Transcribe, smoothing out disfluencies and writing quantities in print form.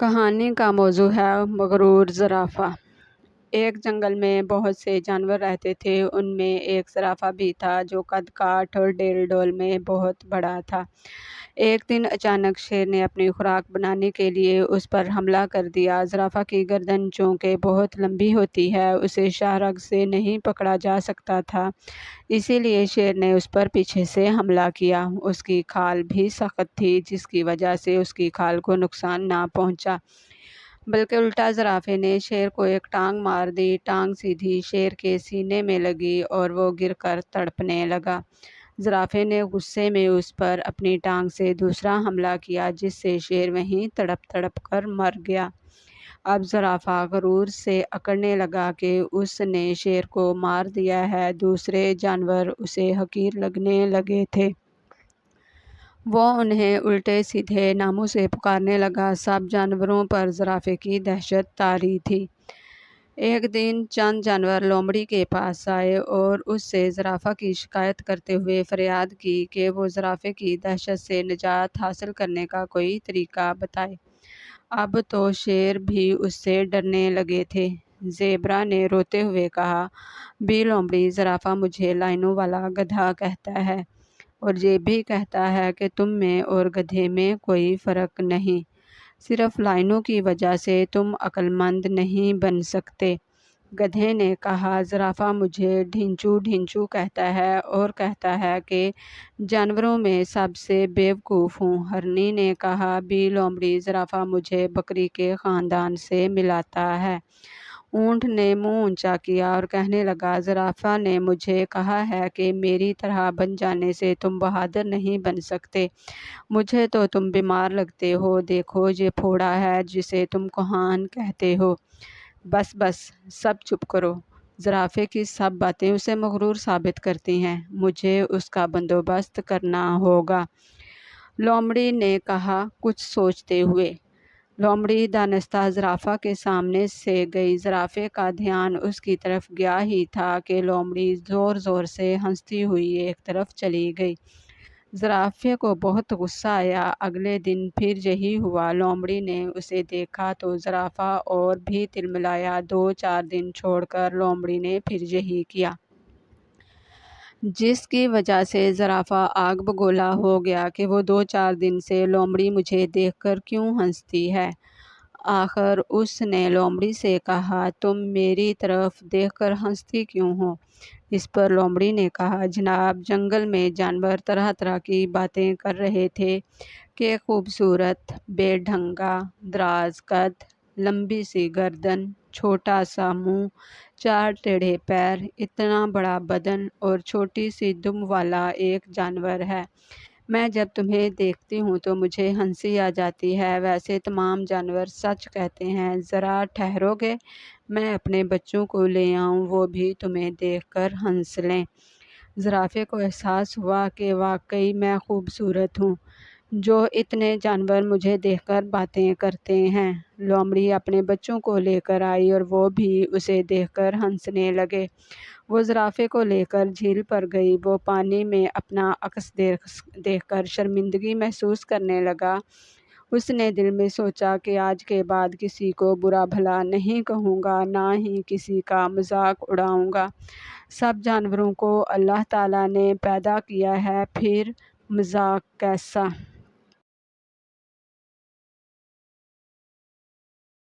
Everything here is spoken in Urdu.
کہانی کا موضوع ہے مغرور زرافہ۔ ایک جنگل میں بہت سے جانور رہتے تھے۔ ان میں ایک زرافہ بھی تھا جو قد کاٹ اور ڈیل ڈول میں بہت بڑا تھا۔ ایک دن اچانک شیر نے اپنی خوراک بنانے کے لیے اس پر حملہ کر دیا۔ زرافہ کی گردن چونکہ بہت لمبی ہوتی ہے، اسے شاہراگ سے نہیں پکڑا جا سکتا تھا، اسی لیے شیر نے اس پر پیچھے سے حملہ کیا۔ اس کی کھال بھی سخت تھی، جس کی وجہ سے اس کی کھال کو نقصان نہ پہنچا، بلکہ الٹا زرافے نے شیر کو ایک ٹانگ مار دی۔ ٹانگ سیدھی شیر کے سینے میں لگی اور وہ گر کر تڑپنے لگا۔ زرافے نے غصے میں اس پر اپنی ٹانگ سے دوسرا حملہ کیا، جس سے شیر وہیں تڑپ تڑپ کر مر گیا۔ اب زرافہ غرور سے اکڑنے لگا کہ اس نے شیر کو مار دیا ہے۔ دوسرے جانور اسے حقیر لگنے لگے تھے۔ وہ انہیں الٹے سیدھے ناموں سے پکارنے لگا۔ سب جانوروں پر زرافے کی دہشت طاری تھی۔ ایک دن چند جانور لومڑی کے پاس آئے اور اس سے زرافہ کی شکایت کرتے ہوئے فریاد کی کہ وہ زرافے کی دہشت سے نجات حاصل کرنے کا کوئی طریقہ بتائے۔ اب تو شیر بھی اس سے ڈرنے لگے تھے۔ زیبرا نے روتے ہوئے کہا، بی لومڑی، زرافہ مجھے لائنوں والا گدھا کہتا ہے اور یہ بھی کہتا ہے کہ تم میں اور گدھے میں کوئی فرق نہیں، صرف لائنوں کی وجہ سے تم عقل مند نہیں بن سکتے۔ گدھے نے کہا، زرافہ مجھے ڈھینچو ڈھینچو کہتا ہے اور کہتا ہے کہ جانوروں میں سب سے بیوقوف ہوں۔ ہرنی نے کہا، بی لومڑی، زرافہ مجھے بکری کے خاندان سے ملاتا ہے۔ اونٹ نے منہ اونچا کیا اور کہنے لگا، زرافہ نے مجھے کہا ہے کہ میری طرح بن جانے سے تم بہادر نہیں بن سکتے، مجھے تو تم بیمار لگتے ہو، دیکھو یہ پھوڑا ہے جسے تم کوہان کہتے ہو۔ بس بس، سب چپ کرو، زرافے کی سب باتیں اسے مغرور ثابت کرتی ہیں، مجھے اس کا بندوبست کرنا ہوگا۔ لومڑی نے کہا کچھ سوچتے ہوئے۔ لومڑی دانستہ زرافہ کے سامنے سے گئی۔ زرافے کا دھیان اس کی طرف گیا ہی تھا کہ لومڑی زور زور سے ہنستی ہوئی ایک طرف چلی گئی۔ زرافے کو بہت غصہ آیا۔ اگلے دن پھر یہی ہوا۔ لومڑی نے اسے دیکھا تو زرافہ اور بھی تلملایا۔ 2-4 دن چھوڑ کر لومڑی نے پھر یہی کیا، جس کی وجہ سے زرافہ آگ بگولا ہو گیا کہ وہ 2-4 دن سے لومڑی مجھے دیکھ کر کیوں ہنستی ہے۔ آخر اس نے لومڑی سے کہا، تم میری طرف دیکھ کر ہنستی کیوں ہو؟ اس پر لومڑی نے کہا، جناب، جنگل میں جانور طرح طرح کی باتیں کر رہے تھے کہ خوبصورت، بے ڈھنگا، دراز قد، لمبی سی گردن، چھوٹا سا منہ، 4 ٹیڑھے پیر، اتنا بڑا بدن اور چھوٹی سی دم والا ایک جانور ہے۔ میں جب تمہیں دیکھتی ہوں تو مجھے ہنسی آ جاتی ہے۔ ویسے تمام جانور سچ کہتے ہیں۔ ذرا ٹھہرو گے؟ میں اپنے بچوں کو لے آؤں، وہ بھی تمہیں دیکھ کر ہنس لیں۔ زرافے کو احساس ہوا کہ واقعی میں خوبصورت ہوں، جو اتنے جانور مجھے دیکھ کر باتیں کرتے ہیں۔ لومڑی اپنے بچوں کو لے کر آئی اور وہ بھی اسے دیکھ کر ہنسنے لگے۔ وہ زرافے کو لے کر جھیل پر گئی۔ وہ پانی میں اپنا عکس دیکھ کر شرمندگی محسوس کرنے لگا۔ اس نے دل میں سوچا کہ آج کے بعد کسی کو برا بھلا نہیں کہوں گا، نہ ہی کسی کا مذاق اڑاؤں گا۔ سب جانوروں کو اللہ تعالیٰ نے پیدا کیا ہے، پھر مذاق کیسا؟